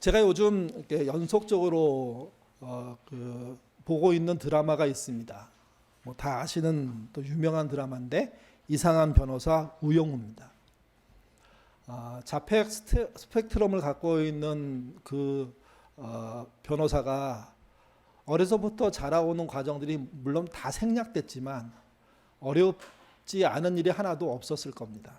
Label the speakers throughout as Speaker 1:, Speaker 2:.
Speaker 1: 제가 요즘 이렇게 연속적으로 보고 있는 드라마가 있습니다. 뭐 다 아시는 또 유명한 드라마인데 이상한 변호사 우영우입니다. 자폐 스펙트럼을 갖고 있는 변호사가 어려서부터 자라오는 과정들이 물론 다 생략됐지만 어렵지 않은 일이 하나도 없었을 겁니다.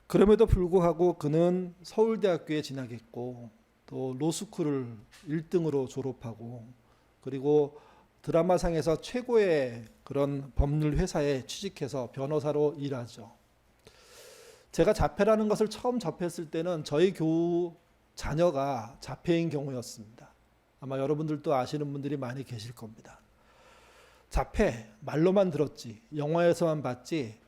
Speaker 1: 그럼에도 불구하고 그는 서울대학교에 진학했고 또 로스쿨을 1등으로 졸업하고 그리고 드라마상에서 최고의 그런 법률 회사에 취직해서 변호사로 일하죠. 제가 자폐라는 것을 처음 접했을 때는 저희 교우 자녀가 자폐인 경우였습니다. 아마 여러분들도 아시는 분들이 많이 계실 겁니다. 자폐 말로만 들었지 영화에서만 봤지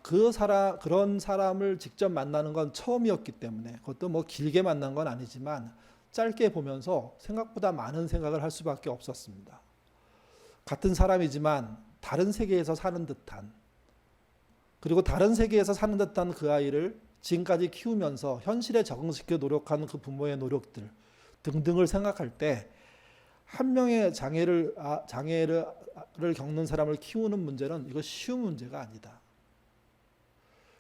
Speaker 1: 그런 사람을 직접 만나는 건 처음이었기 때문에 그것도 뭐 길게 만난 건 아니지만 짧게 보면서 생각보다 많은 생각을 할 수밖에 없었습니다. 같은 사람이지만 다른 세계에서 사는 듯한 그리고 다른 세계에서 사는 듯한 그 아이를 지금까지 키우면서 현실에 적응시켜 노력하는 그 부모의 노력들 등등을 생각할 때 한 명의 장애를 겪는 사람을 키우는 문제는 이거 쉬운 문제가 아니다.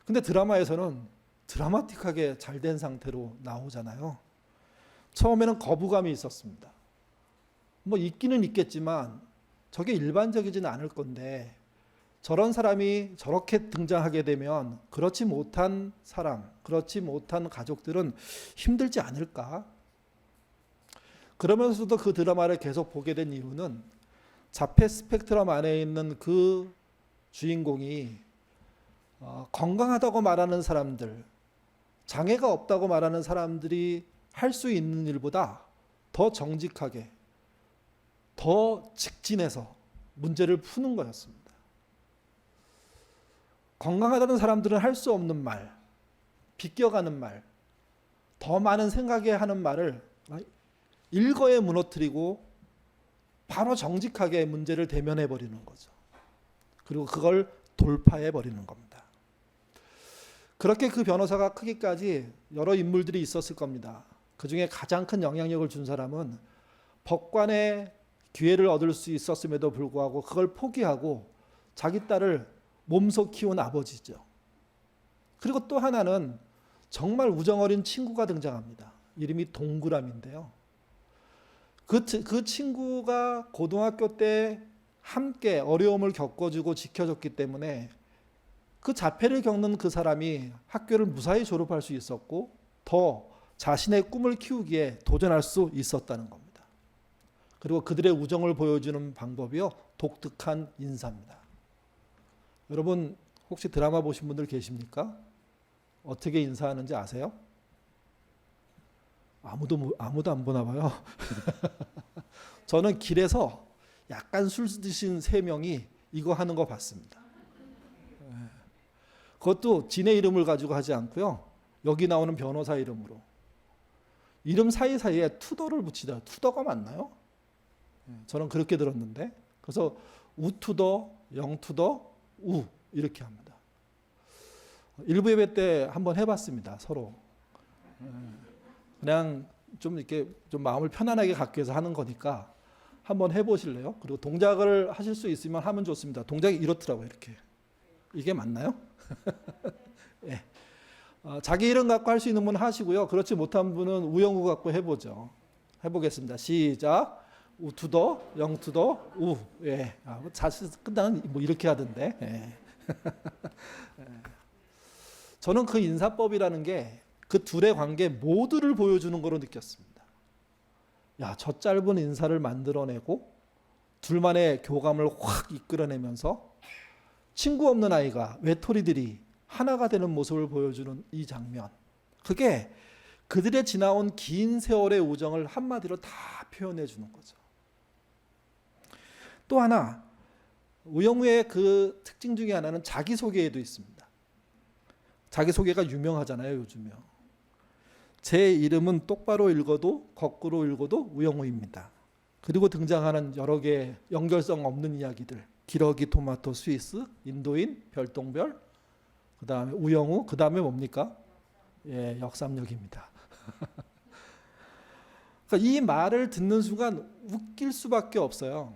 Speaker 1: 근데 드라마에서는 드라마틱하게 잘 된 상태로 나오잖아요. 처음에는 거부감이 있었습니다. 뭐 있기는 있겠지만 저게 일반적이지는 않을 건데 저런 사람이 저렇게 등장하게 되면 그렇지 못한 사람, 그렇지 못한 가족들은 힘들지 않을까? 그러면서도 그 드라마를 계속 보게 된 이유는 자폐 스펙트럼 안에 있는 그 주인공이 건강하다고 말하는 사람들, 장애가 없다고 말하는 사람들이 할 수 있는 일보다 더 정직하게, 더 직진해서 문제를 푸는 거였습니다. 건강하다는 사람들은 할 수 없는 말, 비껴가는 말, 더 많은 생각에 하는 말을 일거에 무너뜨리고 바로 정직하게 문제를 대면해 버리는 거죠. 그리고 그걸 돌파해 버리는 겁니다. 그렇게 그 변호사가 크기까지 여러 인물들이 있었을 겁니다. 그 중에 가장 큰 영향력을 준 사람은 법관의 기회를 얻을 수 있었음에도 불구하고 그걸 포기하고 자기 딸을 몸소 키운 아버지죠. 그리고 또 하나는 정말 우정어린 친구가 등장합니다. 이름이 동그람인데요. 그 친구가 고등학교 때 함께 어려움을 겪어주고 지켜줬기 때문에 그 자폐를 겪는 그 사람이 학교를 무사히 졸업할 수 있었고 더 자신의 꿈을 키우기에 도전할 수 있었다는 겁니다. 그리고 그들의 우정을 보여주는 방법이요, 독특한 인사입니다. 여러분 혹시 드라마 보신 분들 계십니까? 어떻게 인사하는지 아세요? 아무도 안 보나 봐요. 저는 길에서 약간 술 드신 3명이 이거 하는 거 봤습니다. 그것도 지네 이름을 가지고 하지 않고요. 여기 나오는 변호사 이름으로. 이름 사이사이에 투더를 붙이다. 투더가 맞나요? 저는 그렇게 들었는데. 그래서 우투더, 영투더, 우 이렇게 합니다. 일부 예배 때 한번 해봤습니다. 서로. 그냥 좀 이렇게 좀 마음을 편안하게 갖기 위해서 하는 거니까 한번 해보실래요? 그리고 동작을 하실 수 있으면 하면 좋습니다. 동작이 이렇더라고요. 이렇게. 이게 맞나요? 네. 자기 이름 갖고 할 수 있는 분은 하시고요. 그렇지 못한 분은 우영우 갖고 해보죠. 해보겠습니다. 시작. 우투더, 영투더, 우. 예. 자식 끝나는 뭐 이렇게 하던데. 예. 저는 그 인사법이라는 게 그 둘의 관계 모두를 보여주는 거로 느꼈습니다. 야, 저 짧은 인사를 만들어내고 둘만의 교감을 확 이끌어내면서 친구 없는 아이가 외톨이들이 하나가 되는 모습을 보여주는 이 장면. 그게 그들의 지나온 긴 세월의 우정을 한마디로 다 표현해 주는 거죠. 또 하나, 우영우의 그 특징 중에 하나는 자기소개에도 있습니다. 자기소개가 유명하잖아요, 요즘요. 제 이름은 똑바로 읽어도 거꾸로 읽어도 우영우입니다. 그리고 등장하는 여러 개의 연결성 없는 이야기들. 기러기, 토마토, 스위스, 인도인, 별똥별, 그 다음에 우영우, 그 다음에 뭡니까? 예, 역삼역입니다. 그러니까 이 말을 듣는 순간 웃길 수밖에 없어요.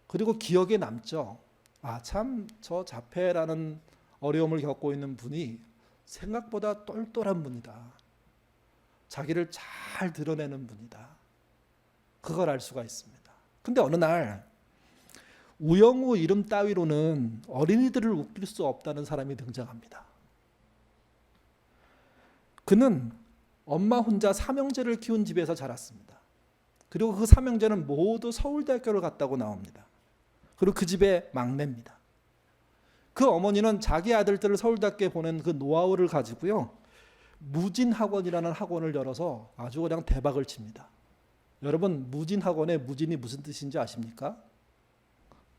Speaker 1: 그리고 기억에 남죠. 아, 참 저 자폐라는 어려움을 겪고 있는 분이 생각보다 똘똘한 분이다. 자기를 잘 드러내는 분이다. 그걸 알 수가 있습니다. 근데 어느 날 우영우 이름 따위로는 어린이들을 웃길 수 없다는 사람이 등장합니다. 그는 엄마 혼자 삼형제를 키운 집에서 자랐습니다. 그리고 그 삼형제는 모두 서울대학교를 갔다고 나옵니다. 그리고 그 집의 막내입니다. 그 어머니는 자기 아들들을 서울대학교에 보낸 그 노하우를 가지고요, 무진학원이라는 학원을 열어서 아주 그냥 대박을 칩니다. 여러분, 무진학원의 무진이 무슨 뜻인지 아십니까?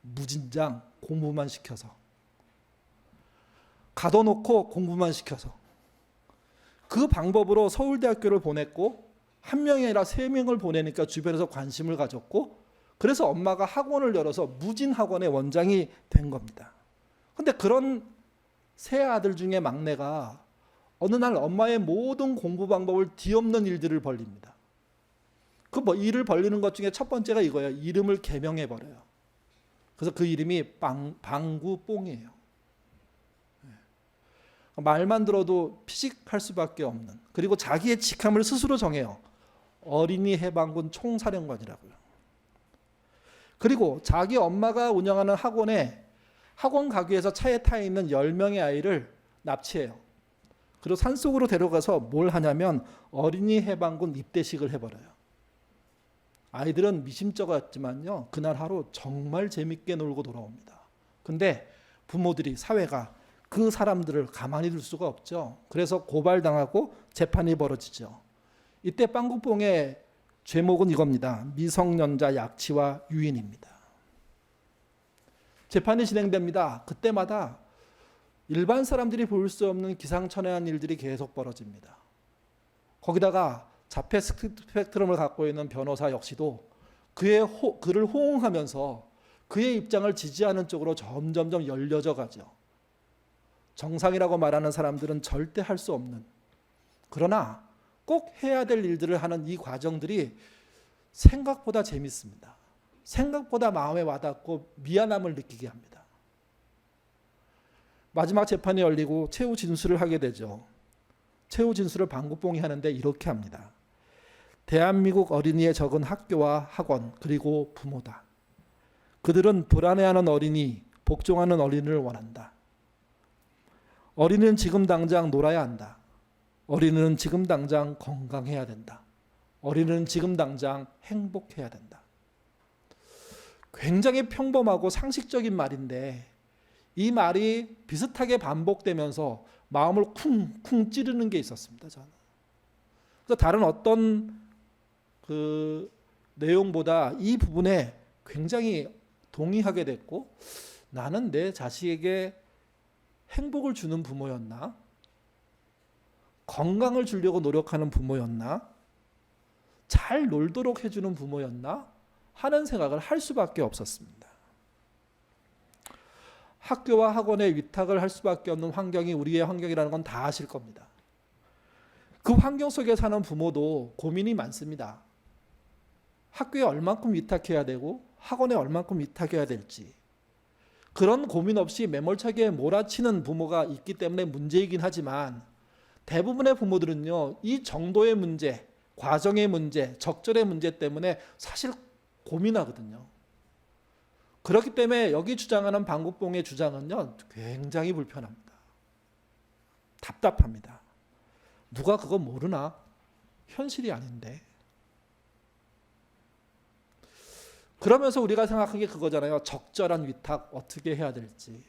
Speaker 1: 무진장, 공부만 시켜서, 가둬놓고 공부만 시켜서. 그 방법으로 서울대학교를 보냈고, 한 명이 아니라 3명을 보내니까 주변에서 관심을 가졌고, 그래서 엄마가 학원을 열어서 무진학원의 원장이 된 겁니다. 근데 그런 세 아들 중에 막내가 어느 날 엄마의 모든 공부 방법을 뒤엎는 일들을 벌립니다. 그 일을 벌리는 것 중에 첫 번째가 이거예요. 이름을 개명해 버려요. 그래서 그 이름이 방구뽕이에요. 말만 들어도 피식할 수밖에 없는, 그리고 자기의 직함을 스스로 정해요. 어린이 해방군 총사령관이라고요. 그리고 자기 엄마가 운영하는 학원 가게에서 차에 타 있는 10명의 아이를 납치해요. 그리고 산속으로 데려가서 뭘 하냐면 어린이 해방군 입대식을 해버려요. 아이들은 미심쩍었지만요, 그날 하루 정말 재밌게 놀고 돌아옵니다. 근데 부모들이, 사회가 그 사람들을 가만히 둘 수가 없죠. 그래서 고발당하고 재판이 벌어지죠. 이때 빵구뽕의 죄목은 이겁니다. 미성년자 약취와 유인입니다. 재판이 진행됩니다. 그때마다 일반 사람들이 볼 수 없는 기상천외한 일들이 계속 벌어집니다. 거기다가 자폐 스펙트럼을 갖고 있는 변호사 역시도 그를 호응하면서 그의 입장을 지지하는 쪽으로 점점점 열려져 가죠. 정상이라고 말하는 사람들은 절대 할 수 없는, 그러나 꼭 해야 될 일들을 하는 이 과정들이 생각보다 재밌습니다. 생각보다 마음에 와닿고 미안함을 느끼게 합니다. 마지막 재판이 열리고 최후 진술을 하게 되죠. 최후 진술을 방구뽕이 하는데 이렇게 합니다. 대한민국 어린이의 적은 학교와 학원, 그리고 부모다. 그들은 불안해하는 어린이, 복종하는 어린이를 원한다. 어린이는 지금 당장 놀아야 한다. 어린이는 지금 당장 건강해야 된다. 어린이는 지금 당장 행복해야 된다. 굉장히 평범하고 상식적인 말인데 이 말이 비슷하게 반복되면서 마음을 쿵쿵 찌르는 게 있었습니다. 저는. 그래서 다른 어떤 그 내용보다 이 부분에 굉장히 동의하게 됐고, 나는 내 자식에게 행복을 주는 부모였나? 건강을 주려고 노력하는 부모였나? 잘 놀도록 해주는 부모였나? 하는 생각을 할 수밖에 없었습니다. 학교와 학원에 위탁을 할 수밖에 없는 환경이 우리의 환경이라는 건 다 아실 겁니다. 그 환경 속에 사는 부모도 고민이 많습니다. 학교에 얼만큼 위탁해야 되고 학원에 얼만큼 위탁해야 될지, 그런 고민 없이 매몰차게 몰아치는 부모가 있기 때문에 문제이긴 하지만, 대부분의 부모들은요, 이 정도의 문제, 과정의 문제, 적절의 문제 때문에 사실 고민하거든요. 그렇기 때문에 여기 주장하는 방구뽕의 주장은요, 굉장히 불편합니다. 답답합니다. 누가 그거 모르나? 현실이 아닌데. 그러면서 우리가 생각한 게 그거잖아요. 적절한 위탁 어떻게 해야 될지,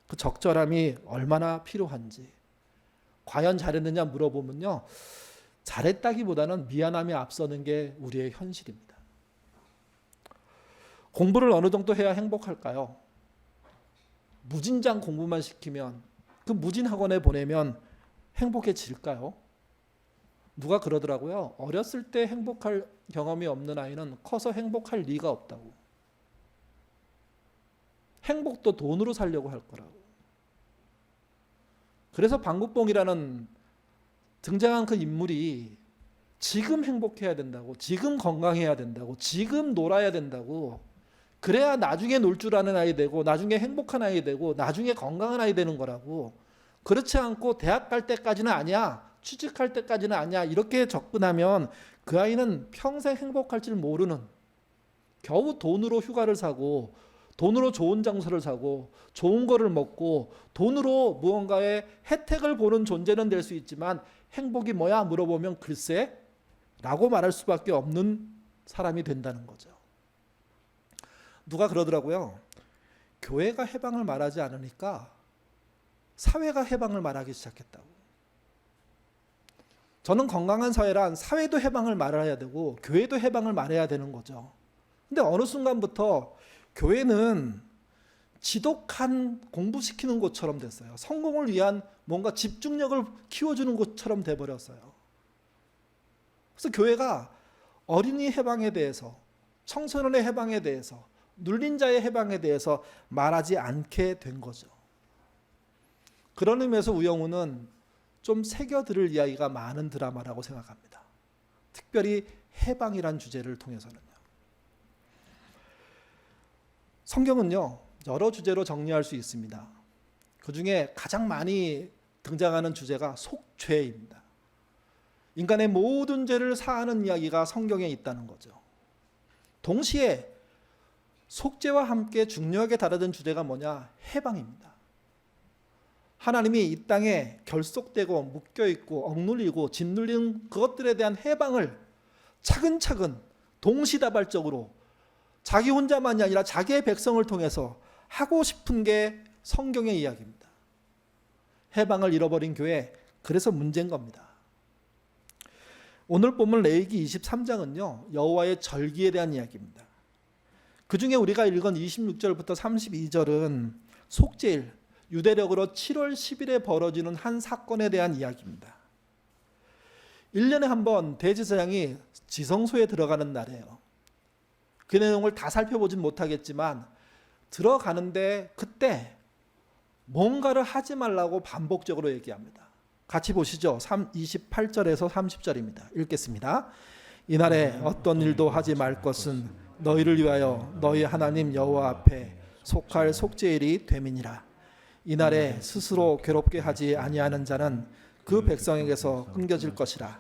Speaker 1: 그 적절함이 얼마나 필요한지. 과연 잘했느냐 물어보면요, 잘했다기보다는 미안함이 앞서는 게 우리의 현실입니다. 공부를 어느 정도 해야 행복할까요? 무진장 공부만 시키면, 그 무진 학원에 보내면 행복해질까요? 누가 그러더라고요. 어렸을 때 행복할 경험이 없는 아이는 커서 행복할 리가 없다고. 행복도 돈으로 살려고 할 거라고. 그래서 방구뽕이라는 등장한 그 인물이 지금 행복해야 된다고, 지금 건강해야 된다고, 지금 놀아야 된다고, 그래야 나중에 놀 줄 아는 아이 되고, 나중에 행복한 아이 되고, 나중에 건강한 아이 되는 거라고. 그렇지 않고 대학 갈 때까지는 아니야, 취직할 때까지는 아니야, 이렇게 접근하면 그 아이는 평생 행복할 줄 모르는, 겨우 돈으로 휴가를 사고 돈으로 좋은 장소를 사고 좋은 거를 먹고 돈으로 무언가의 혜택을 보는 존재는 될 수 있지만 행복이 뭐야 물어보면 글쎄 라고 말할 수밖에 없는 사람이 된다는 거죠. 누가 그러더라고요. 교회가 해방을 말하지 않으니까 사회가 해방을 말하기 시작했다고. 저는 건강한 사회란 사회도 해방을 말해야 되고 교회도 해방을 말해야 되는 거죠. 근데 어느 순간부터 교회는 지독한 공부시키는 곳처럼 됐어요. 성공을 위한 뭔가 집중력을 키워주는 곳처럼 돼버렸어요. 그래서 교회가 어린이 해방에 대해서, 청소년의 해방에 대해서, 눌린 자의 해방에 대해서 말하지 않게 된 거죠. 그런 의미에서 우영우는 좀 새겨들을 이야기가 많은 드라마라고 생각합니다. 특별히 해방이란 주제를 통해서는요. 성경은요, 여러 주제로 정리할 수 있습니다. 그 중에 가장 많이 등장하는 주제가 속죄입니다. 인간의 모든 죄를 사하는 이야기가 성경에 있다는 거죠. 동시에 속죄와 함께 중요하게 다뤄진 주제가 뭐냐? 해방입니다. 하나님이 이 땅에 결속되고 묶여있고 억눌리고 짓눌린 그것들에 대한 해방을 차근차근 동시다발적으로 자기 혼자만이 아니라 자기의 백성을 통해서 하고 싶은 게 성경의 이야기입니다. 해방을 잃어버린 교회, 그래서 문제인 겁니다. 오늘 본문 레위기 23장은요, 여호와의 절기에 대한 이야기입니다. 그 중에 우리가 읽은 26절부터 32절은 속죄일, 유대력으로 7월 10일에 벌어지는 한 사건에 대한 이야기입니다. 1년에 한 번 대제사장이 지성소에 들어가는 날이에요. 그 내용을 다 살펴보진 못하겠지만 들어가는데 그때 뭔가를 하지 말라고 반복적으로 얘기합니다. 같이 보시죠. 28절에서 30절입니다. 읽겠습니다. 이날에 어떤 일도 하지 말 것은 너희를 위하여 너희 하나님 여호와 앞에 속할 속죄일이 됨이니라. 이날에 스스로 괴롭게 하지 아니하는 자는 그 백성에게서 끊겨질 것이라.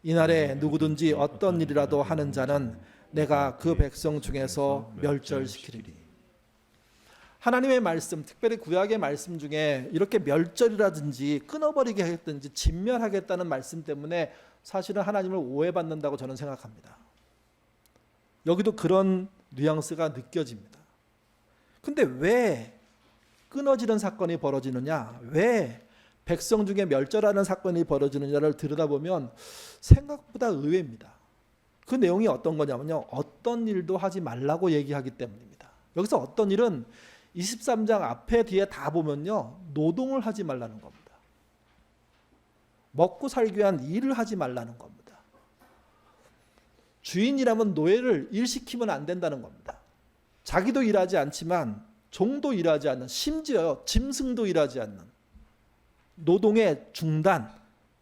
Speaker 1: 이날에 누구든지 어떤 일이라도 하는 자는 내가 그 백성 중에서 멸절시키리니. 하나님의 말씀, 특별히 구약의 말씀 중에 이렇게 멸절이라든지 끊어버리게 하겠든지 진멸하겠다는 말씀 때문에 사실은 하나님을 오해받는다고 저는 생각합니다. 여기도 그런 뉘앙스가 느껴집니다. 근데 왜 끊어지는 사건이 벌어지느냐, 왜 백성 중에 멸절하는 사건이 벌어지느냐를 들여다보면 생각보다 의외입니다. 그 내용이 어떤 거냐면요, 어떤 일도 하지 말라고 얘기하기 때문입니다. 여기서 어떤 일은 23장 앞에 뒤에 다 보면요, 노동을 하지 말라는 겁니다. 먹고 살기 위한 일을 하지 말라는 겁니다. 주인이라면 노예를 일시키면 안 된다는 겁니다. 자기도 일하지 않지만 종도 일하지 않는, 심지어 짐승도 일하지 않는 노동의 중단,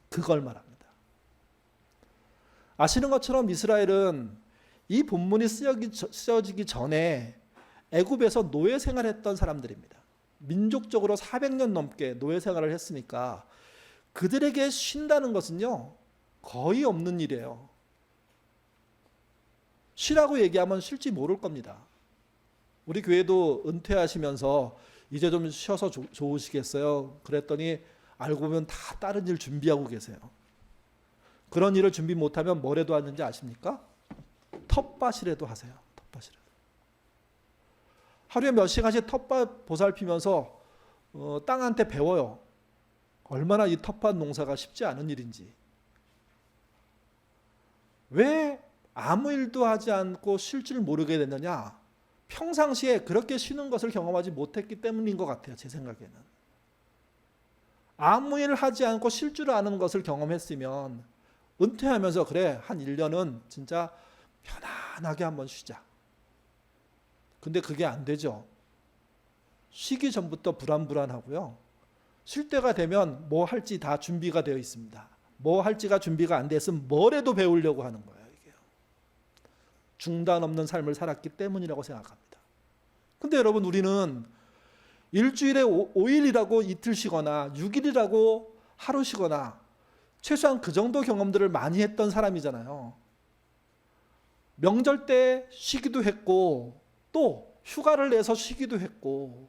Speaker 1: 그걸 말합니다. 아시는 것처럼 이스라엘은 이 본문이 쓰여지기 전에 애굽에서 노예 생활했던 사람들입니다. 민족적으로 400년 넘게 노예 생활을 했으니까 그들에게 쉰다는 것은요, 거의 없는 일이에요. 쉬라고 얘기하면 쉴지 모를 겁니다. 우리 교회도 은퇴하시면서 이제 좀 쉬어서 좋으시겠어요? 그랬더니 알고 보면 다 다른 일 준비하고 계세요. 그런 일을 준비 못하면 뭐라도 하는지 아십니까? 텃밭이라도 하세요. 텃밭이라도. 하루에 몇 시간씩 텃밭 보살피면서 땅한테 배워요. 얼마나 이 텃밭 농사가 쉽지 않은 일인지. 왜 아무 일도 하지 않고 쉴 줄 모르게 됐느냐? 평상시에 그렇게 쉬는 것을 경험하지 못했기 때문인 것 같아요. 제 생각에는. 아무 일을 하지 않고 쉴 줄 아는 것을 경험했으면 은퇴하면서 그래, 한 1년은 진짜 편안하게 한번 쉬자. 근데 그게 안 되죠. 쉬기 전부터 불안불안하고요. 쉴 때가 되면 뭐 할지 다 준비가 되어 있습니다. 뭐 할지가 준비가 안 됐으면 뭐라도 배우려고 하는 거예요. 이게 중단 없는 삶을 살았기 때문이라고 생각합니다. 근데 여러분, 우리는 일주일에 5일이라고 이틀 쉬거나 6일이라고 하루 쉬거나 최소한 그 정도 경험들을 많이 했던 사람이잖아요. 명절 때 쉬기도 했고 또 휴가를 내서 쉬기도 했고,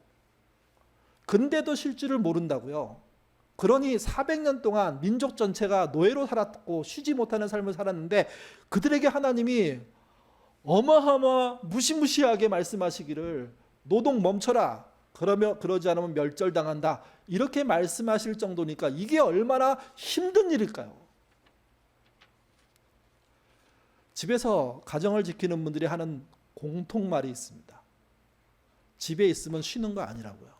Speaker 1: 근데도 쉴 줄을 모른다고요. 그러니 400년 동안 민족 전체가 노예로 살았고 쉬지 못하는 삶을 살았는데, 그들에게 하나님이 무시무시하게 말씀하시기를 노동 멈춰라, 그러지 않으면 멸절당한다, 이렇게 말씀하실 정도니까 이게 얼마나 힘든 일일까요? 집에서 가정을 지키는 분들이 하는 공통말이 있습니다. 집에 있으면 쉬는 거 아니라고요.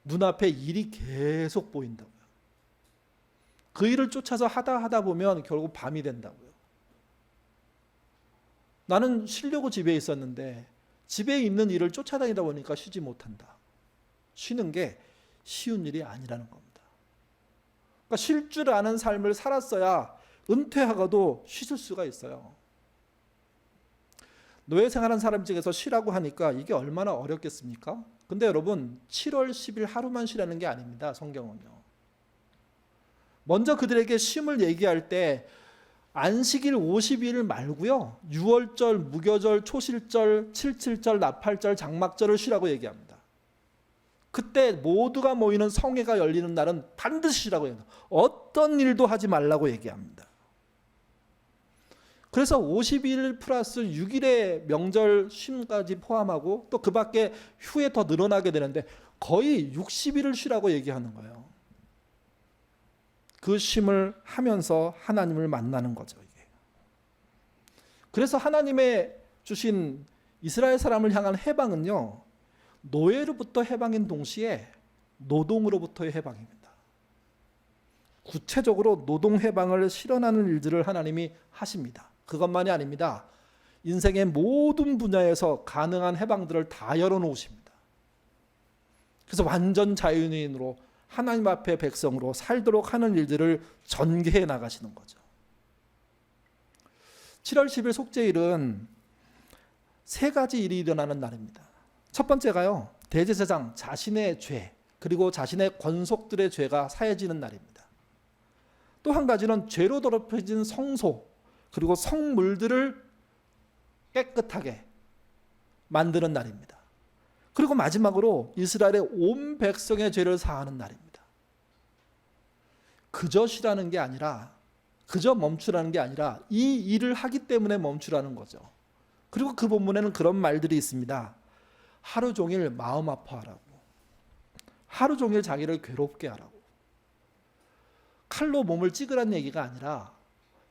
Speaker 1: 눈앞에 일이 계속 보인다고요. 그 일을 쫓아서 하다 보면 결국 밤이 된다고요. 나는 쉬려고 집에 있었는데 집에 있는 일을 쫓아다니다 보니까 쉬지 못한다. 쉬는 게 쉬운 일이 아니라는 겁니다. 그러니까 쉴 줄 아는 삶을 살았어야 은퇴하고도 쉬실 수가 있어요. 노예 생활한 사람 중에서 쉬라고 하니까 이게 얼마나 어렵겠습니까? 근데 여러분, 7월 10일 하루만 쉬라는 게 아닙니다. 성경은요. 먼저 그들에게 쉼을 얘기할 때 안식일 50일 말고요, 6월절, 무교절, 초실절, 칠칠절, 나팔절, 장막절을 쉬라고 얘기합니다. 그때 모두가 모이는 성회가 열리는 날은 반드시 쉬라고 얘기합니다. 어떤 일도 하지 말라고 얘기합니다. 그래서 50일 플러스 6일의 명절 쉼까지 포함하고 또 그 밖에 휴에 더 늘어나게 되는데 거의 60일을 쉬라고 얘기하는 거예요. 그 쉼을 하면서 하나님을 만나는 거죠. 이게. 그래서 하나님의 주신 이스라엘 사람을 향한 해방은요, 노예로부터 해방인 동시에 노동으로부터의 해방입니다. 구체적으로 노동 해방을 실현하는 일들을 하나님이 하십니다. 그것만이 아닙니다. 인생의 모든 분야에서 가능한 해방들을 다 열어놓으십니다. 그래서 완전 자유인으로 하나님 앞에 백성으로 살도록 하는 일들을 전개해 나가시는 거죠. 7월 10일 속죄일은 세 가지 일이 일어나는 날입니다. 첫 번째가요, 대제사장 자신의 죄 그리고 자신의 권속들의 죄가 사해지는 날입니다. 또 한 가지는 죄로 더럽혀진 성소 그리고 성물들을 깨끗하게 만드는 날입니다. 그리고 마지막으로 이스라엘의 온 백성의 죄를 사하는 날입니다. 그저 쉬라는 게 아니라, 그저 멈추라는 게 아니라 이 일을 하기 때문에 멈추라는 거죠. 그리고 그 본문에는 그런 말들이 있습니다. 하루 종일 마음 아파하라고, 하루 종일 자기를 괴롭게 하라고, 칼로 몸을 찌그란 얘기가 아니라,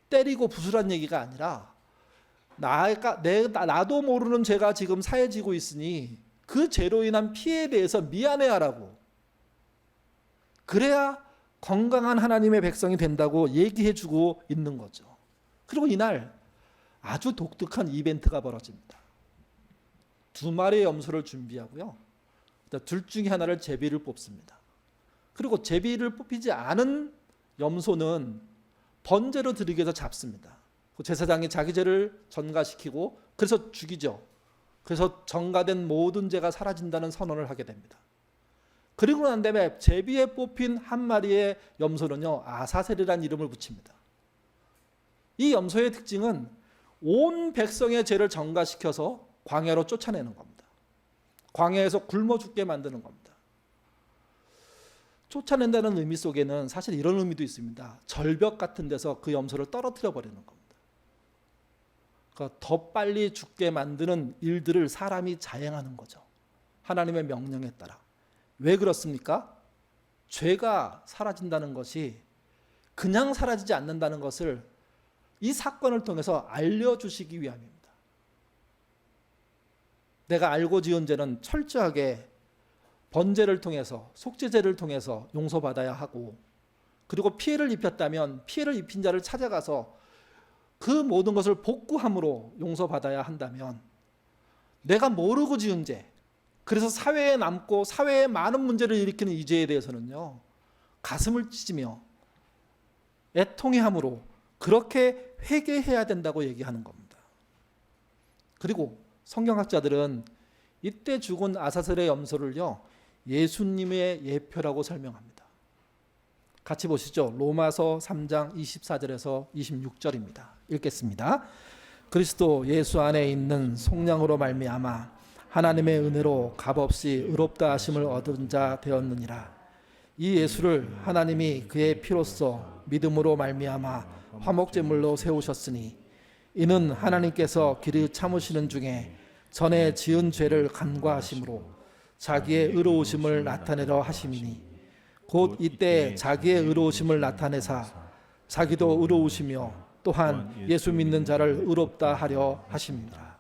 Speaker 1: 때리고 부수란 얘기가 아니라, 나도 모르는 죄가 지금 사해지고 있으니 그 죄로 인한 피해에 대해서 미안해하라고, 그래야 건강한 하나님의 백성이 된다고 얘기해주고 있는 거죠. 그리고 이날 아주 독특한 이벤트가 벌어집니다. 2마리의 염소를 준비하고요, 둘 중에 하나를 제비를 뽑습니다. 그리고 제비를 뽑히지 않은 염소는 번제로 드리기 위해서 잡습니다. 제사장이 자기 죄를 전가시키고 그래서 죽이죠. 그래서 전가된 모든 죄가 사라진다는 선언을 하게 됩니다. 그리고 난 다음에 제비에 뽑힌 한 마리의 염소는요, 아사셀이라는 이름을 붙입니다. 이 염소의 특징은 온 백성의 죄를 전가시켜서 광야로 쫓아내는 겁니다. 광야에서 굶어 죽게 만드는 겁니다. 쫓아낸다는 의미 속에는 사실 이런 의미도 있습니다. 절벽 같은 데서 그 염소를 떨어뜨려 버리는 겁니다. 그러니까 더 빨리 죽게 만드는 일들을 사람이 자행하는 거죠. 하나님의 명령에 따라. 왜 그렇습니까? 죄가 사라진다는 것이 그냥 사라지지 않는다는 것을 이 사건을 통해서 알려주시기 위함입니다. 내가 알고 지은 죄는 철저하게 번제를 통해서, 속죄제를 통해서 용서받아야 하고, 그리고 피해를 입혔다면 피해를 입힌 자를 찾아가서 그 모든 것을 복구함으로 용서받아야 한다면, 내가 모르고 지은 죄, 그래서 사회에 남고 사회에 많은 문제를 일으키는 이 죄에 대해서는요, 가슴을 찢으며 애통해함으로 그렇게 회개해야 된다고 얘기하는 겁니다. 그리고 성경학자들은 이때 죽은 아사셀의 염소를요, 예수님의 예표라고 설명합니다. 같이 보시죠. 로마서 3장 24절에서 26절입니다. 읽겠습니다. 그리스도 예수 안에 있는 속량으로 말미암아 하나님의 은혜로 값없이 의롭다 하심을 얻은 자 되었느니라. 이 예수를 하나님이 그의 피로써 믿음으로 말미암아 화목제물로 세우셨으니 이는 하나님께서 길이 참으시는 중에 전에 지은 죄를 간과하심으로 자기의 의로우심을 나타내려 하심이니 곧 이때 자기의 의로우심을 나타내사 자기도 의로우시며 또한 예수 믿는 자를 의롭다 하려 하십니다.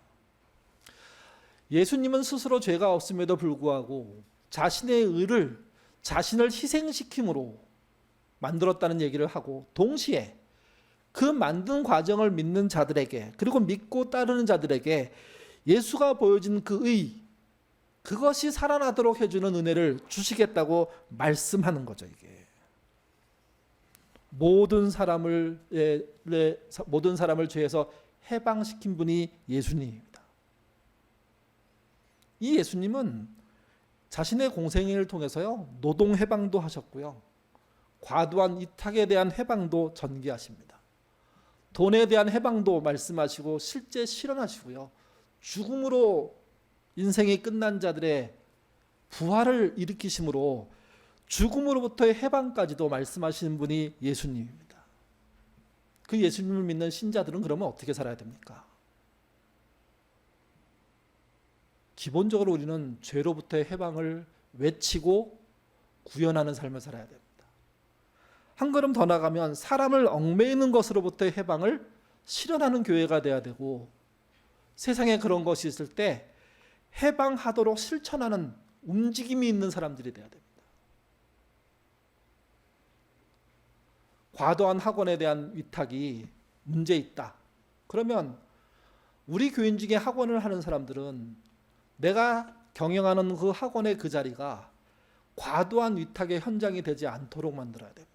Speaker 1: 예수님은 스스로 죄가 없음에도 불구하고 자신의 의를 자신을 희생시킴으로 만들었다는 얘기를 하고, 동시에 그 만든 과정을 믿는 자들에게, 그리고 믿고 따르는 자들에게 예수가 보여진 그 의, 그것이 살아나도록 해주는 은혜를 주시겠다고 말씀하는 거죠. 이게 모든 사람을 죄에서 해방시킨 분이 예수님입니다. 이 예수님은 자신의 공생애를 통해서요, 노동 해방도 하셨고요, 과도한 이탁에 대한 해방도 전개하십니다. 돈에 대한 해방도 말씀하시고 실제 실현하시고요, 죽음으로 인생이 끝난 자들의 부활을 일으키심으로 죽음으로부터의 해방까지도 말씀하시는 분이 예수님입니다. 그 예수님을 믿는 신자들은 그러면 어떻게 살아야 됩니까? 기본적으로 우리는 죄로부터의 해방을 외치고 구현하는 삶을 살아야 됩니다. 한 걸음 더 나가면 사람을 얽매이는 것으로부터의 해방을 실현하는 교회가 돼야 되고, 세상에 그런 것이 있을 때 해방하도록 실천하는 움직임이 있는 사람들이 돼야 됩니다. 과도한 학원에 대한 위탁이 문제 있다. 그러면 우리 교인 중에 학원을 하는 사람들은 내가 경영하는 그 학원의 그 자리가 과도한 위탁의 현장이 되지 않도록 만들어야 됩니다.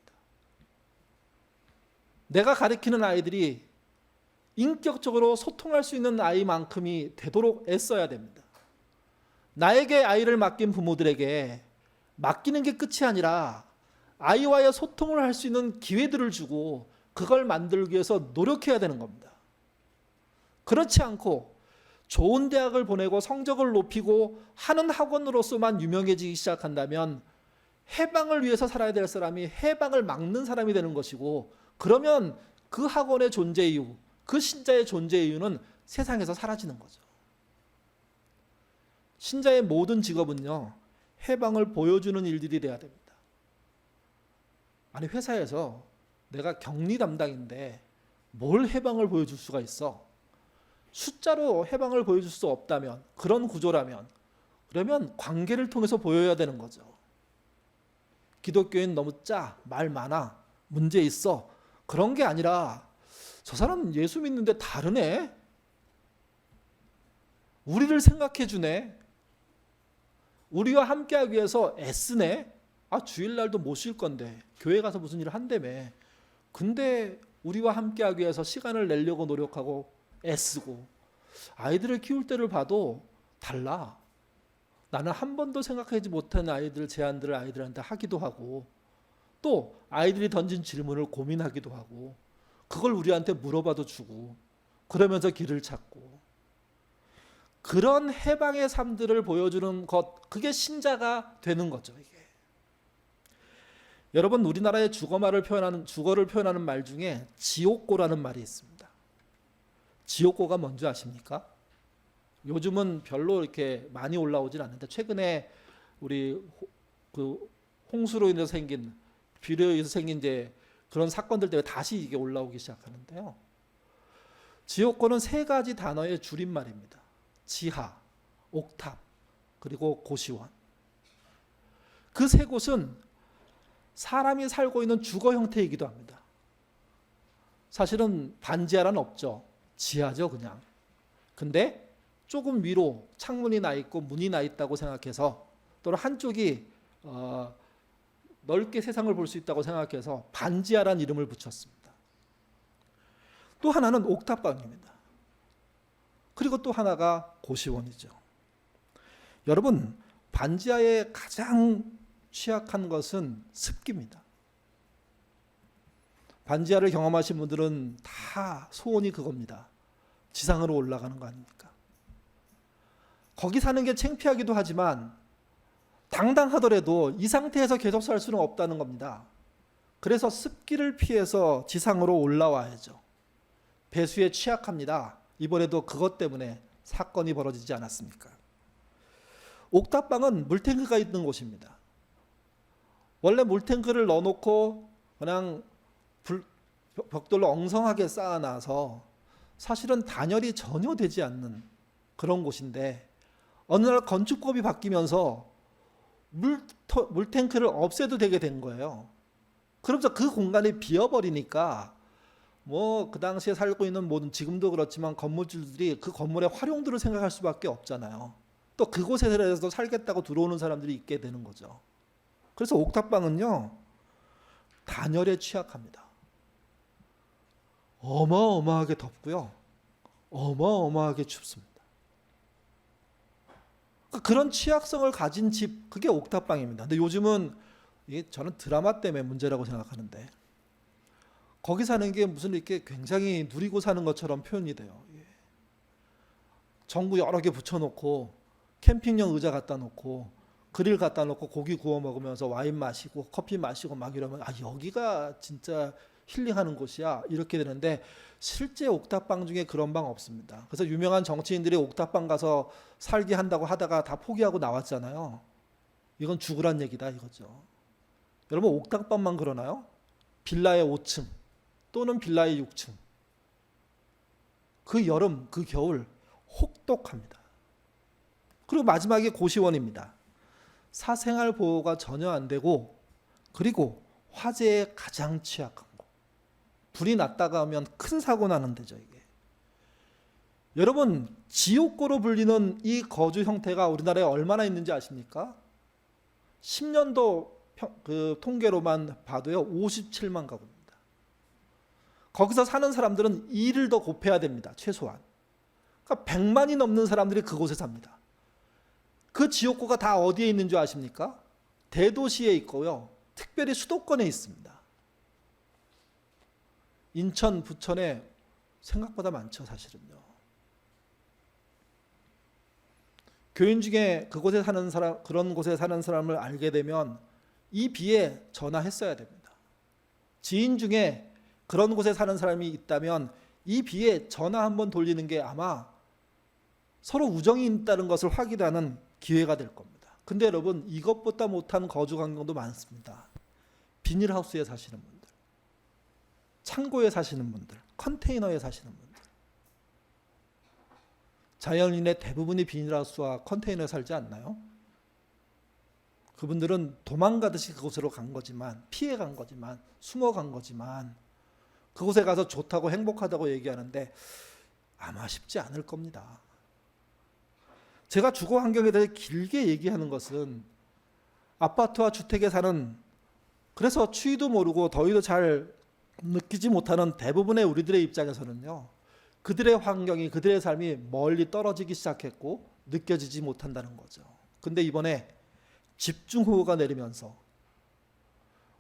Speaker 1: 내가 가르치는 아이들이 인격적으로 소통할 수 있는 아이만큼이 되도록 애써야 됩니다. 나에게 아이를 맡긴 부모들에게 맡기는 게 끝이 아니라 아이와의 소통을 할 수 있는 기회들을 주고 그걸 만들기 위해서 노력해야 되는 겁니다. 그렇지 않고 좋은 대학을 보내고 성적을 높이고 하는 학원으로서만 유명해지기 시작한다면 해방을 위해서 살아야 될 사람이 해방을 막는 사람이 되는 것이고, 그러면 그 학원의 존재 이유, 그 신자의 존재 이유는 세상에서 사라지는 거죠. 신자의 모든 직업은요, 해방을 보여주는 일들이 돼야 됩니다. 아니, 회사에서 내가 격리 담당인데 뭘 해방을 보여줄 수가 있어? 숫자로 해방을 보여줄 수 없다면, 그런 구조라면, 그러면 관계를 통해서 보여야 되는 거죠. 기독교인 너무 짜, 말 많아, 문제 있어, 그런 게 아니라 저 사람 예수 믿는데 다르네, 우리를 생각해 주네, 우리와 함께하기 위해서 애쓰네. 주일날도 못 쉴 건데 교회 가서 무슨 일을 한다며, 근데 우리와 함께하기 위해서 시간을 내려고 노력하고 애쓰고, 아이들을 키울 때를 봐도 달라. 나는 한 번도 생각하지 못한 아이들 제안들을 아이들한테 하기도 하고, 또 아이들이 던진 질문을 고민하기도 하고, 그걸 우리한테 물어봐도 주고, 그러면서 길을 찾고, 그런 해방의 삶들을 보여주는 것, 그게 신자가 되는 거죠. 이게. 여러분, 우리나라의 주거를 표현하는 말 중에 지옥고라는 말이 있습니다. 지옥고가 뭔지 아십니까? 요즘은 별로 이렇게 많이 올라오진 않는데, 최근에 우리 그 홍수로 인해서 생긴, 비로 인해서 생긴 이제 그런 사건들 때문에 다시 이게 올라오기 시작하는데요. 지옥고는 세 가지 단어의 줄임말입니다. 지하, 옥탑, 그리고 고시원. 그 세 곳은 사람이 살고 있는 주거 형태이기도 합니다. 사실은 반지하는 없죠. 지하죠, 그냥. 근데 조금 위로 창문이 나 있고 문이 나 있다고 생각해서, 또는 한쪽이 넓게 세상을 볼 수 있다고 생각해서 반지하라는 이름을 붙였습니다. 또 하나는 옥탑방입니다. 그리고 또 하나가 고시원이죠. 여러분, 반지하의 가장 취약한 것은 습기입니다. 반지하를 경험하신 분들은 다 소원이 그겁니다. 지상으로 올라가는 거 아닙니까? 거기 사는 게 창피하기도 하지만 당당하더라도 이 상태에서 계속 살 수는 없다는 겁니다. 그래서 습기를 피해서 지상으로 올라와야죠. 배수에 취약합니다. 이번에도 그것 때문에 사건이 벌어지지 않았습니까? 옥탑방은 물탱크가 있는 곳입니다. 원래 물탱크를 넣어놓고 그냥 벽돌로 엉성하게 쌓아놔서 사실은 단열이 전혀 되지 않는 그런 곳인데 어느 날 건축법이 바뀌면서 물탱크를 없애도 되게 된 거예요. 그러면서 그 공간이 비어버리니까 뭐 그 당시에 살고 있는 모든, 지금도 그렇지만 건물주들이 그 건물의 활용도를 생각할 수밖에 없잖아요. 또 그곳에서 살겠다고 들어오는 사람들이 있게 되는 거죠. 그래서 옥탑방은요, 단열에 취약합니다. 어마어마하게 덥고요, 어마어마하게 춥습니다. 그런 취약성을 가진 집, 그게 옥탑방입니다. 근데 요즘은 이게 저는 드라마 때문에 문제라고 생각하는데, 거기 사는 게 무슨 이렇게 굉장히 누리고 사는 것처럼 표현이 돼요. 전구 여러 개 붙여놓고 캠핑용 의자 갖다 놓고 그릴 갖다 놓고 고기 구워 먹으면서 와인 마시고 커피 마시고 막 이러면, 아, 여기가 진짜 힐링하는 곳이야, 이렇게 되는데 실제 옥탑방 중에 그런 방 없습니다. 그래서 유명한 정치인들이 옥탑방 가서 살기 한다고 하다가 다 포기하고 나왔잖아요. 이건 죽으란 얘기다 이거죠. 여러분, 옥탑방만 그러나요? 빌라의 5층 또는 빌라의 6층, 그 여름 그 겨울 혹독합니다. 그리고 마지막에 고시원입니다. 사생활 보호가 전혀 안 되고, 그리고 화재에 가장 취약한 곳. 불이 났다가 하면 큰 사고 나는 데죠 이게. 여러분, 지옥고로 불리는 이 거주 형태가 우리나라에 얼마나 있는지 아십니까? 10년도 그 통계로만 봐도요 57만 가구입니다. 거기서 사는 사람들은 2를 더 곱해야 됩니다, 최소한. 그러니까 100만이 넘는 사람들이 그곳에 삽니다. 그 지옥고가 다 어디에 있는 줄 아십니까? 대도시에 있고요, 특별히 수도권에 있습니다. 인천, 부천에 생각보다 많죠, 사실은요. 교인 중에 그곳에 사는 사람, 그런 곳에 사는 사람을 알게 되면 이 비에 전화했어야 됩니다. 지인 중에 그런 곳에 사는 사람이 있다면 이 비에 전화 한번 돌리는 게 아마 서로 우정이 있다는 것을 확인하는 기회가 될 겁니다. 근데 여러분, 이것보다 못한 거주 환경도 많습니다. 비닐하우스에 사시는 분들, 창고에 사시는 분들, 컨테이너에 사시는 분들. 자연인의 대부분이 비닐하우스와 컨테이너에 살지 않나요? 그분들은 도망가듯이 그곳으로 간 거지만, 피해 간 거지만, 숨어 간 거지만, 그곳에 가서 좋다고 행복하다고 얘기하는데 아마 쉽지 않을 겁니다. 제가 주거 환경에 대해 길게 얘기하는 것은 아파트와 주택에 사는, 그래서 추위도 모르고 더위도 잘 느끼지 못하는 대부분의 우리들의 입장에서는요, 그들의 환경이, 그들의 삶이 멀리 떨어지기 시작했고 느껴지지 못한다는 거죠. 근데 이번에 집중호우가 내리면서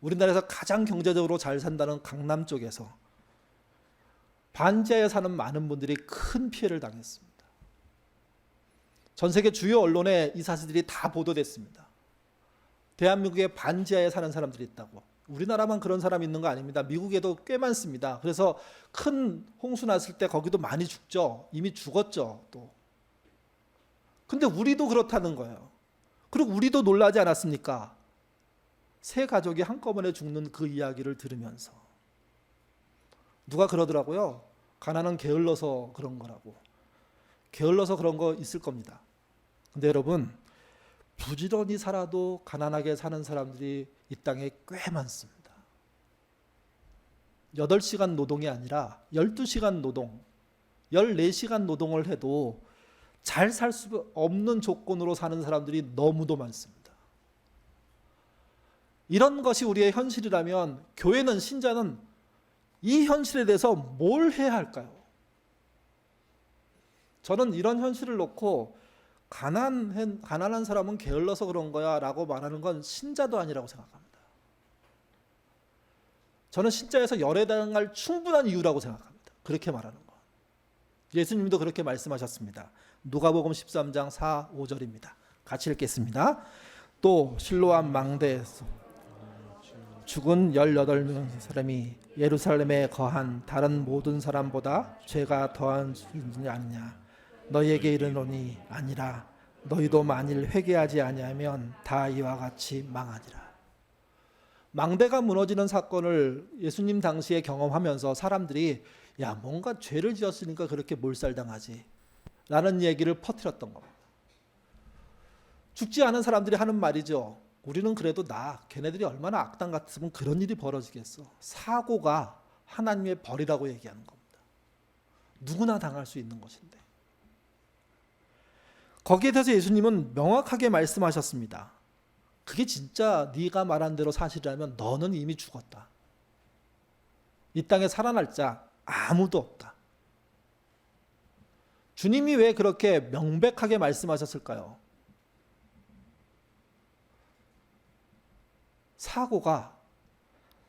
Speaker 1: 우리나라에서 가장 경제적으로 잘 산다는 강남 쪽에서 반지하에 사는 많은 분들이 큰 피해를 당했습니다. 전 세계 주요 언론에 이 사실들이 다 보도됐습니다. 대한민국에 반지하에 사는 사람들이 있다고. 우리나라만 그런 사람이 있는 거 아닙니다. 미국에도 꽤 많습니다. 그래서 큰 홍수 났을 때 거기도 많이 죽죠. 이미 죽었죠, 또. 근데 우리도 그렇다는 거예요. 그리고 우리도 놀라지 않았습니까? 세 가족이 한꺼번에 죽는 그 이야기를 들으면서. 누가 그러더라고요. 가난은 게을러서 그런 거라고. 게을러서 그런 거 있을 겁니다. 근데 여러분, 부지런히 살아도 가난하게 사는 사람들이 이 땅에 꽤 많습니다. 8시간 노동이 아니라 12시간 노동, 14시간 노동을 해도 잘 살 수 없는 조건으로 사는 사람들이 너무도 많습니다. 이런 것이 우리의 현실이라면 교회는, 신자는 이 현실에 대해서 뭘 해야 할까요? 저는 이런 현실을 놓고 가난한 사람은 게을러서 그런 거야 라고 말하는 건 신자도 아니라고 생각합니다. 저는 신자에서 열애당할 충분한 이유라고 생각합니다. 그렇게 말하는 거. 예수님도 그렇게 말씀하셨습니다. 누가복음 13장 4, 5절입니다. 같이 읽겠습니다. 또 실로암 망대에서 죽은 18명 사람이 예루살렘에 거한 다른 모든 사람보다 죄가 더한 수준이 아니냐. 너희에게 이르노니 아니라 너희도 만일 회개하지 아니하면 다 이와 같이 망하리라. 망대가 무너지는 사건을 예수님 당시에 경험하면서 사람들이 야, 뭔가 죄를 지었으니까 그렇게 몰살당하지 라는 얘기를 퍼뜨렸던 겁니다. 죽지 않은 사람들이 하는 말이죠. 우리는 그래도 걔네들이 얼마나 악당 같으면 그런 일이 벌어지겠어. 사고가 하나님의 벌이라고 얘기하는 겁니다. 누구나 당할 수 있는 것인데. 거기에 대해서 예수님은 명확하게 말씀하셨습니다. 그게 진짜 네가 말한 대로 사실이라면 너는 이미 죽었다. 이 땅에 살아날 자 아무도 없다. 주님이 왜 그렇게 명백하게 말씀하셨을까요?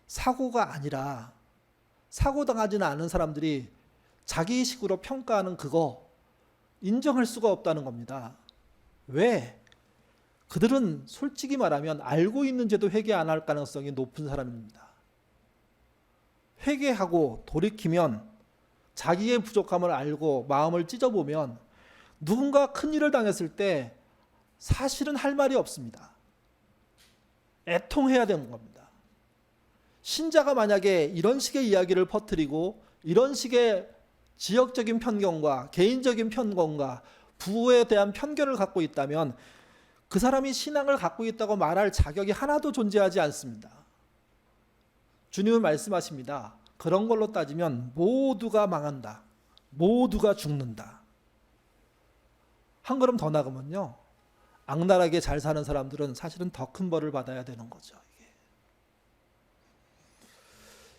Speaker 1: 사고가 아니라 사고당하지는 않은 사람들이 자기 식으로 평가하는 그거 인정할 수가 없다는 겁니다. 왜? 그들은 솔직히 말하면 알고 있는지도 회개 안 할 가능성이 높은 사람입니다. 회개하고 돌이키면 자기의 부족함을 알고 마음을 찢어보면 누군가 큰일을 당했을 때 사실은 할 말이 없습니다. 애통해야 되는 겁니다. 신자가 만약에 이런 식의 이야기를 퍼뜨리고 이런 식의 지역적인 편견과 개인적인 편견과 부에 대한 편견을 갖고 있다면 그 사람이 신앙을 갖고 있다고 말할 자격이 하나도 존재하지 않습니다. 주님은 말씀하십니다. 그런 걸로 따지면 모두가 망한다. 모두가 죽는다. 한 걸음 더 나가면요. 악랄하게 잘 사는 사람들은 사실은 더 큰 벌을 받아야 되는 거죠. 이게.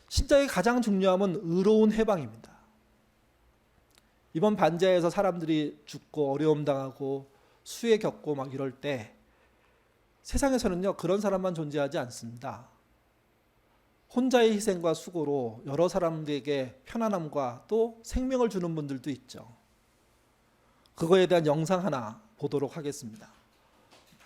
Speaker 1: 신자의 가장 중요함은 의로운 해방입니다. 이번 반지하에서 사람들이 죽고 어려움 당하고 수해 겪고 막 이럴 때 세상에서는요 그런 사람만 존재하지 않습니다. 혼자의 희생과 수고로 여러 사람들에게 편안함과 또 생명을 주는 분들도 있죠. 그거에 대한 영상 하나 보도록 하겠습니다.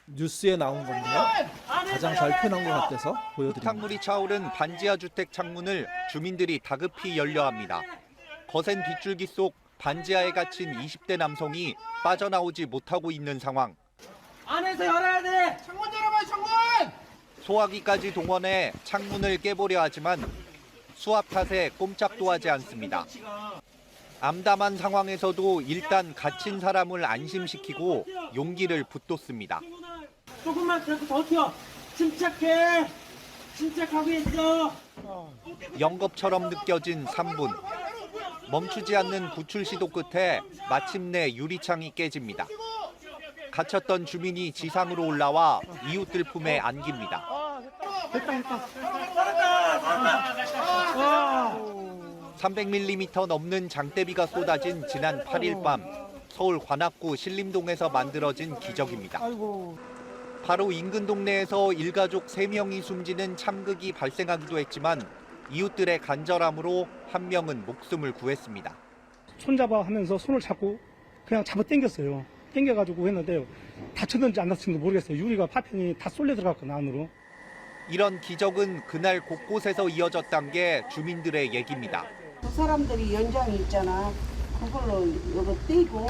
Speaker 1: 뉴스에 나온 건데요. 가장 잘 표현한 것 같아서 보여드립니다.
Speaker 2: 흙탕물이 차오른 반지하 주택 창문을 주민들이 다급히 열려 합니다. 거센 빗줄기 속 반지하에 갇힌 20대 남성이 빠져나오지 못하고 있는 상황.
Speaker 3: 안에서 열어야 돼! 창문 열어봐요, 창문!
Speaker 2: 소화기까지 동원해 창문을 깨보려 하지만 수압 탓에 꼼짝도 하지 않습니다. 암담한 상황에서도 일단 갇힌 사람을 안심시키고 용기를 북돋습니다.
Speaker 3: 조금만 더 튀어! 침착해! 침착하고 있어!
Speaker 2: 영겁처럼 느껴진 3분. 멈추지 않는 구출 시도 끝에 마침내 유리창이 깨집니다. 갇혔던 주민이 지상으로 올라와 이웃들 품에 안깁니다. 300mm 넘는 장대비가 쏟아진 지난 8일 밤 서울 관악구 신림동에서 만들어진 기적입니다. 바로 인근 동네에서 일가족 3명이 숨지는 참극이 발생하기도 했지만 이웃들의 간절함으로 한 명은 목숨을 구했습니다.
Speaker 4: 손잡아 하면서 손을 잡고 그냥 잡아 당겼어요. 당겨가지고 했는데 다쳤는지 안 다쳤는지 모르겠어요. 유리가 파편이 다 쏠려 들어갔거든요, 안으로.
Speaker 2: 이런 기적은 그날 곳곳에서 이어졌던 게 주민들의 얘기입니다.
Speaker 5: 그 사람들이 연장이 있잖아. 그걸로 이거 떼고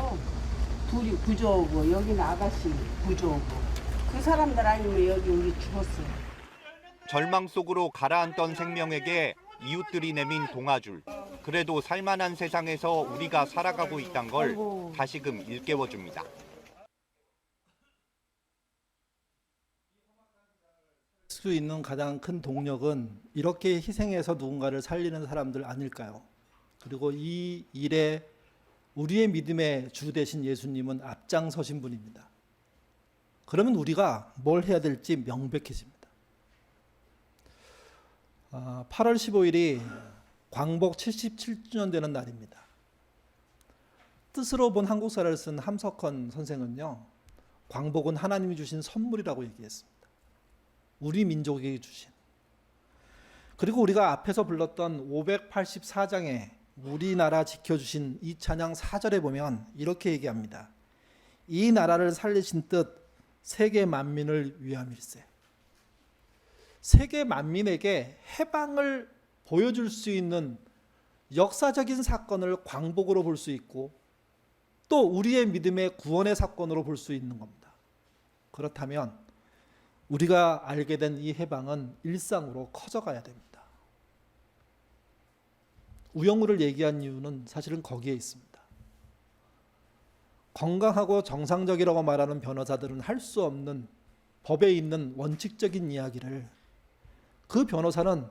Speaker 5: 둘이 구조하고 여기는 아가씨 구조하고 그 사람들 아니면 여기 우리 죽었어요.
Speaker 2: 절망 속으로 가라앉던 생명에게 이웃들이 내민 동아줄. 그래도 살만한 세상에서 우리가 살아가고 있다는 걸 다시금 일깨워줍니다.
Speaker 1: 수 있는 가장 큰 동력은 이렇게 희생해서 누군가를 살리는 사람들 아닐까요? 그리고 이 일에 우리의 믿음의 주 되신 예수님은 앞장서신 분입니다. 그러면 우리가 뭘 해야 될지 명백해집니다. 8월 15일이 광복 77주년 되는 날입니다. 뜻으로 본 한국사를 쓴 함석헌 선생은요, 광복은 하나님이 주신 선물이라고 얘기했습니다. 우리 민족에게 주신. 그리고 우리가 앞에서 불렀던 584장에 우리나라 지켜주신 이 찬양 4절에 보면 이렇게 얘기합니다. 이 나라를 살리신 뜻 세계 만민을 위함일세. 세계 만민에게 해방을 보여줄 수 있는 역사적인 사건을 광복으로 볼 수 있고 또 우리의 믿음의 구원의 사건으로 볼 수 있는 겁니다. 그렇다면 우리가 알게 된 이 해방은 일상으로 커져가야 됩니다. 우영우를 얘기한 이유는 사실은 거기에 있습니다. 건강하고 정상적이라고 말하는 변호사들은 할 수 없는 법에 있는 원칙적인 이야기를 그 변호사는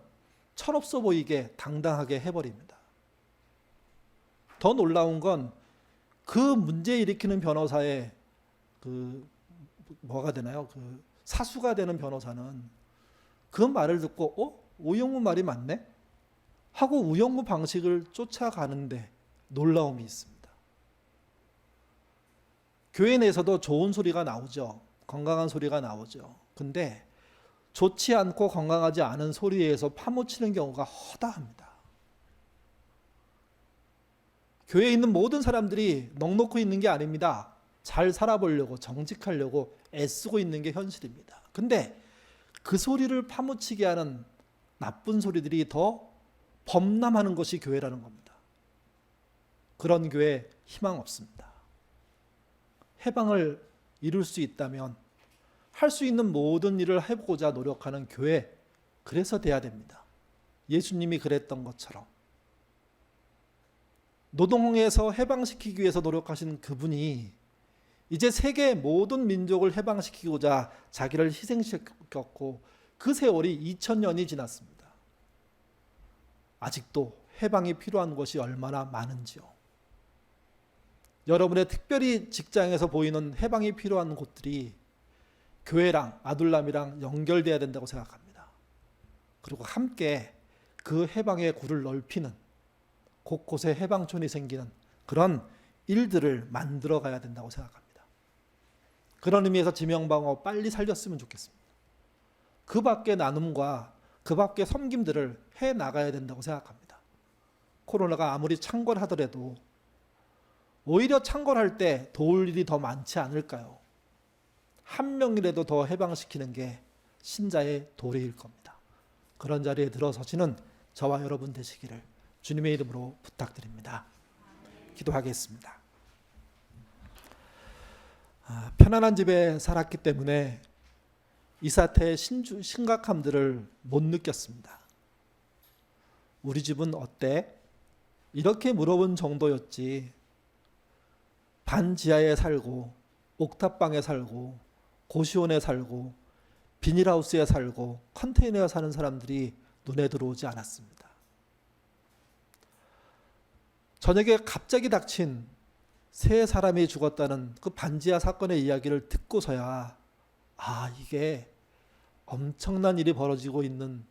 Speaker 1: 철없어 보이게 당당하게 해버립니다. 더 놀라운 건 그 문제 일으키는 변호사의 뭐가 되나요? 사수가 되는 변호사는 그 말을 듣고 우영우 말이 맞네? 하고 우영우 방식을 쫓아가는데 놀라움이 있습니다. 교회 내에서도 좋은 소리가 나오죠. 건강한 소리가 나오죠. 근데 좋지 않고 건강하지 않은 소리에서 파묻히는 경우가 허다합니다. 교회에 있는 모든 사람들이 넉넉히 있는 게 아닙니다. 잘 살아보려고 정직하려고 애쓰고 있는 게 현실입니다. 근데 그 소리를 파묻히게 하는 나쁜 소리들이 더 범람하는 것이 교회라는 겁니다. 그런 교회 희망 없습니다. 해방을 이룰 수 있다면 할 수 있는 모든 일을 해보고자 노력하는 교회, 그래서 돼야 됩니다. 예수님이 그랬던 것처럼 노동에서 해방시키기 위해서 노력하신 그분이 이제 세계 모든 민족을 해방시키고자 자기를 희생시켰고 그 세월이 2000년이 지났습니다. 아직도 해방이 필요한 것이 얼마나 많은지요. 여러분의 특별히 직장에서 보이는 해방이 필요한 곳들이 교회랑 아둘람이랑 연결돼야 된다고 생각합니다. 그리고 함께 그 해방의 굴을 넓히는 곳곳에 해방촌이 생기는 그런 일들을 만들어 가야 된다고 생각합니다. 그런 의미에서 지명방어 빨리 살렸으면 좋겠습니다. 그 밖의 나눔과 그 밖의 섬김들을 해 나가야 된다고 생각합니다. 코로나가 아무리 창궐하더라도 오히려 창궐할 때 도울 일이 더 많지 않을까요? 한 명이라도 더 해방시키는 게 신자의 도리일 겁니다. 그런 자리에 들어서시는 저와 여러분 되시기를 주님의 이름으로 부탁드립니다. 기도하겠습니다. 편안한 집에 살았기 때문에 이 사태의 심각함들을 못 느꼈습니다. 우리 집은 어때? 이렇게 물어본 정도였지. 반지하에 살고 옥탑방에 살고 고시원에 살고 비닐하우스에 살고 컨테이너에 사는 사람들이 눈에 들어오지 않았습니다. 저녁에 갑자기 닥친 세 사람이 죽었다는 그 반지하 사건의 이야기를 듣고서야 이게 엄청난 일이 벌어지고 있는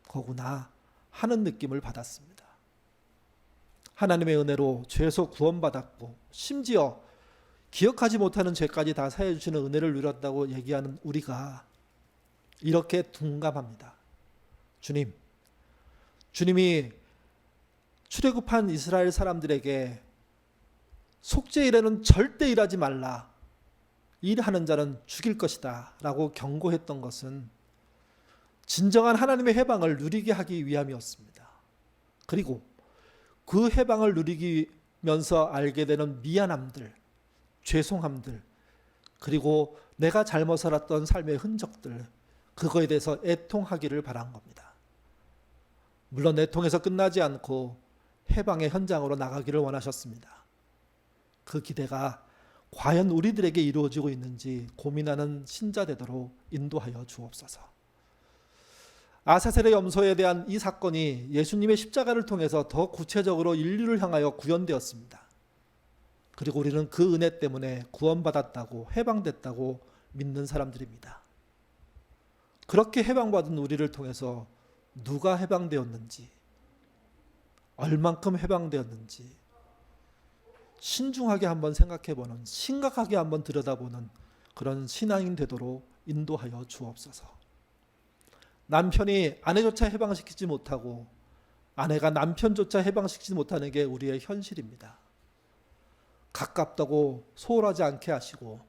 Speaker 1: 거구나 하는 느낌을 받았습니다. 하나님의 은혜로 죄에서 구원받았고 심지어 기억하지 못하는 죄까지 다 사해 주시는 은혜를 누렸다고 얘기하는 우리가 이렇게 둔감합니다. 주님이 출애굽한 이스라엘 사람들에게 속죄일에는 절대 일하지 말라. 일하는 자는 죽일 것이다 라고 경고했던 것은 진정한 하나님의 해방을 누리게 하기 위함이었습니다. 그리고 그 해방을 누리면서 알게 되는 미안함들, 죄송함들, 그리고 내가 잘못 살았던 삶의 흔적들, 그거에 대해서 애통하기를 바란 겁니다. 물론 애통에서 끝나지 않고 해방의 현장으로 나가기를 원하셨습니다. 그 기대가 과연 우리들에게 이루어지고 있는지 고민하는 신자 되도록 인도하여 주옵소서. 아사셀의 염소에 대한 이 사건이 예수님의 십자가를 통해서 더 구체적으로 인류를 향하여 구현되었습니다. 그리고 우리는 그 은혜 때문에 구원받았다고 해방됐다고 믿는 사람들입니다. 그렇게 해방받은 우리를 통해서 누가 해방되었는지, 얼만큼 해방되었는지 신중하게 한번 생각해보는, 심각하게 한번 들여다보는 그런 신앙인 되도록 인도하여 주옵소서. 남편이 아내조차 해방시키지 못하고 아내가 남편조차 해방시키지 못하는 게 우리의 현실입니다. 가깝다고 소홀하지 않게 하시고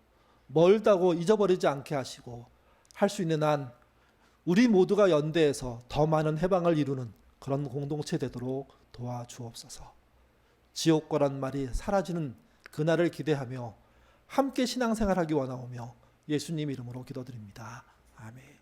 Speaker 1: 멀다고 잊어버리지 않게 하시고 할 수 있는 한 우리 모두가 연대해서 더 많은 해방을 이루는 그런 공동체 되도록 도와주옵소서. 지옥과란 말이 사라지는 그날을 기대하며 함께 신앙생활하기 원하오며 예수님 이름으로 기도드립니다. 아멘.